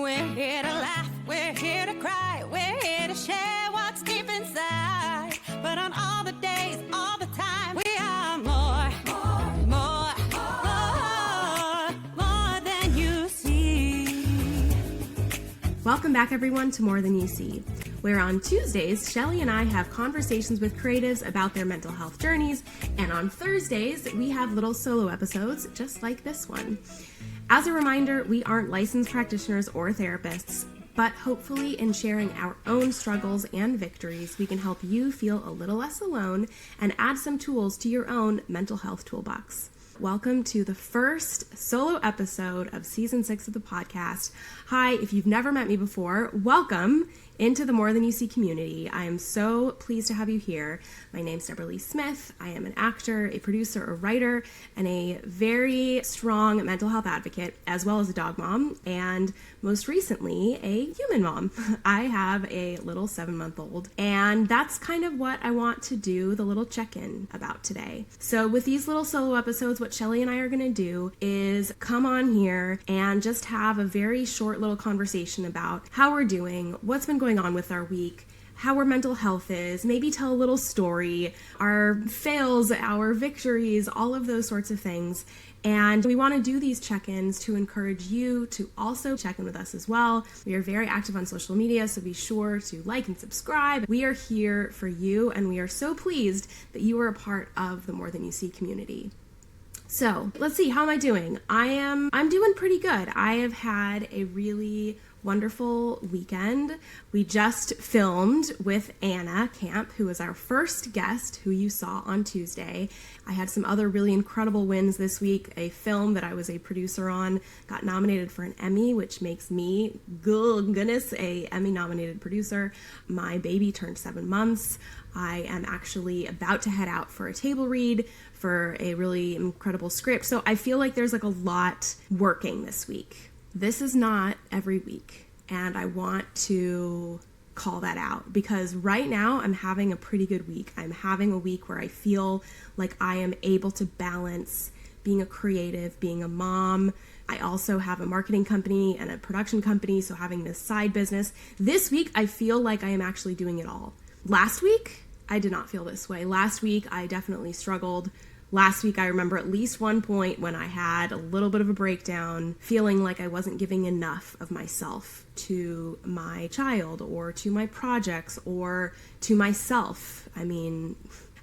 We're here to laugh, we're here to cry, we're here to share what's deep inside. But on all the days, all the time, we are more than you see. Welcome back, everyone, to More Than You See, where on Tuesdays, Shelly and I have conversations with creatives about their mental health journeys, and on Thursdays, we have little solo episodes just like this one. As a reminder, we aren't licensed practitioners or therapists, but hopefully in sharing our own struggles and victories, we can help you feel a little less alone and add some tools to your own mental health toolbox. Welcome to the first solo episode of Season 6 of the podcast. Hi, if you've never met me before, welcome into the More Than You See community. I am so pleased to have you here. My name's Deborah Lee Smith. I am an actor, a producer, a writer, and a very strong mental health advocate, as well as a dog mom, and most recently, a human mom. I have a little 7-month-old, and that's kind of what I want to do the little check-in about today. So with these little solo episodes, what Shelly and I are going to do is come on here and just have a very short little conversation about how we're doing, what's been going on with our week, how our mental health is, maybe tell a little story, our fails, our victories, all of those sorts of things. And we want to do these check-ins to encourage you to also check in with us as well. We are very active on social media, so be sure to like and subscribe. We are here for you, and we are so pleased that you are a part of the More Than You See community. So let's see, how am I doing? I'm doing pretty good. I have had a really wonderful weekend. We just filmed with Anna Camp, who was our first guest, who you saw on Tuesday. I had some other really incredible wins this week. A film that I was a producer on got nominated for an Emmy, which makes me, goodness, a Emmy-nominated producer. My baby turned 7 months. I am actually about to head out for a table read for a really incredible script. So I feel like there's like a lot working this week. This is not every week, and I want to call that out because right now I'm having a pretty good week. I'm having a week where I feel like I am able to balance being a creative, being a mom. I also have a marketing company and a production company, so having this side business. This week, I feel like I am actually doing it all. Last week, I did not feel this way. Last week, I definitely struggled. Last week, I remember at least one point when I had a little bit of a breakdown, feeling like I wasn't giving enough of myself to my child or to my projects or to myself. I mean,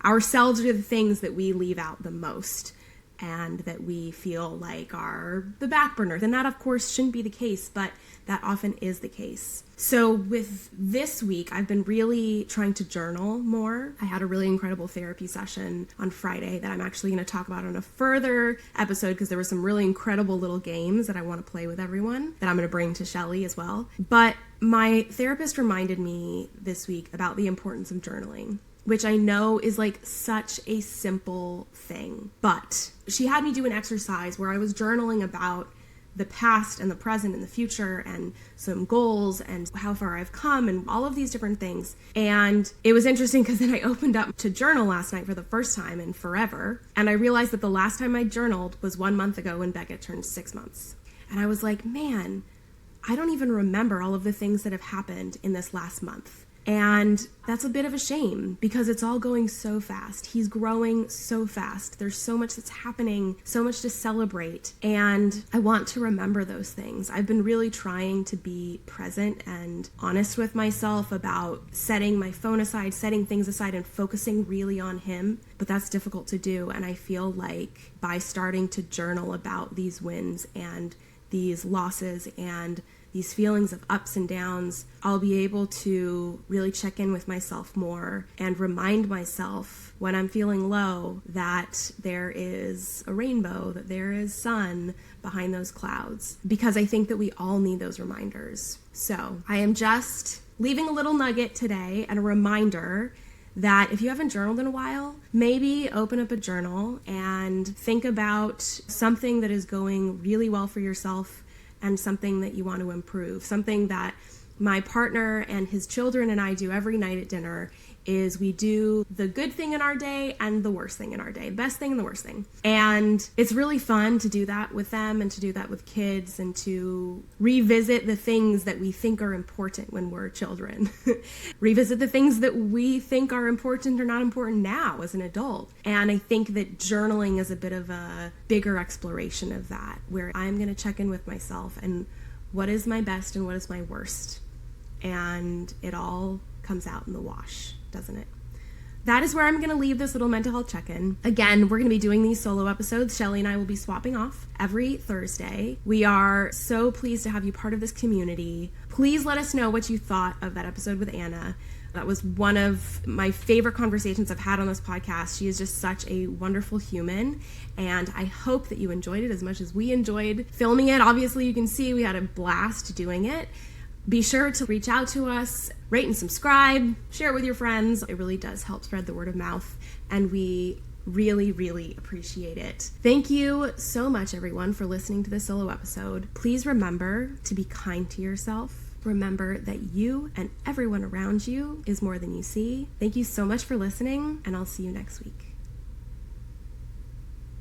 ourselves are the things that we leave out the most and that we feel like are the back burner. And that, of course, shouldn't be the case, but that often is the case. So with this week, I've been really trying to journal more. I had a really incredible therapy session on Friday that I'm actually going to talk about on a further episode because there were some really incredible little games that I want to play with everyone that I'm going to bring to Shelly as well. But my therapist reminded me this week about the importance of journaling, which I know is like such a simple thing. But she had me do an exercise where I was journaling about the past and the present and the future and some goals and how far I've come and all of these different things. And it was interesting because then I opened up to journal last night for the first time in forever. And I realized that the last time I journaled was 1 month ago when Becca turned 6 months. And I was like, man, I don't even remember all of the things that have happened in this last month. And that's a bit of a shame because it's all going so fast. He's growing so fast. There's so much that's happening, so much to celebrate. And I want to remember those things. I've been really trying to be present and honest with myself about setting my phone aside, setting things aside and focusing really on him. But that's difficult to do. And I feel like by starting to journal about these wins and these losses and these feelings of ups and downs, I'll be able to really check in with myself more and remind myself when I'm feeling low that there is a rainbow, that there is sun behind those clouds, because I think that we all need those reminders. So I am just leaving a little nugget today and a reminder that if you haven't journaled in a while, maybe open up a journal and think about something that is going really well for yourself and something that you want to improve. Something that my partner and his children and I do every night at dinner is we do the good thing in our day and the worst thing in our day, the best thing and the worst thing. And it's really fun to do that with them and to do that with kids and to revisit the things that we think are important when we're children. Revisit the things that we think are important or not important now as an adult. And I think that journaling is a bit of a bigger exploration of that, where I'm going to check in with myself and what is my best and what is my worst. And it all comes out in the wash, doesn't it? That is where I'm going to leave this little mental health check-in. Again, we're going to be doing these solo episodes. Shelly and I will be swapping off every Thursday. We are so pleased to have you part of this community. Please let us know what you thought of that episode with Anna. That was one of my favorite conversations I've had on this podcast. She is just such a wonderful human, and I hope that you enjoyed it as much as we enjoyed filming it. Obviously, you can see we had a blast doing it. Be sure to reach out to us, rate and subscribe, share it with your friends. It really does help spread the word of mouth, and we really, really appreciate it. Thank you so much, everyone, for listening to this solo episode. Please remember to be kind to yourself. Remember that you and everyone around you is more than you see. Thank you so much for listening, and I'll see you next week.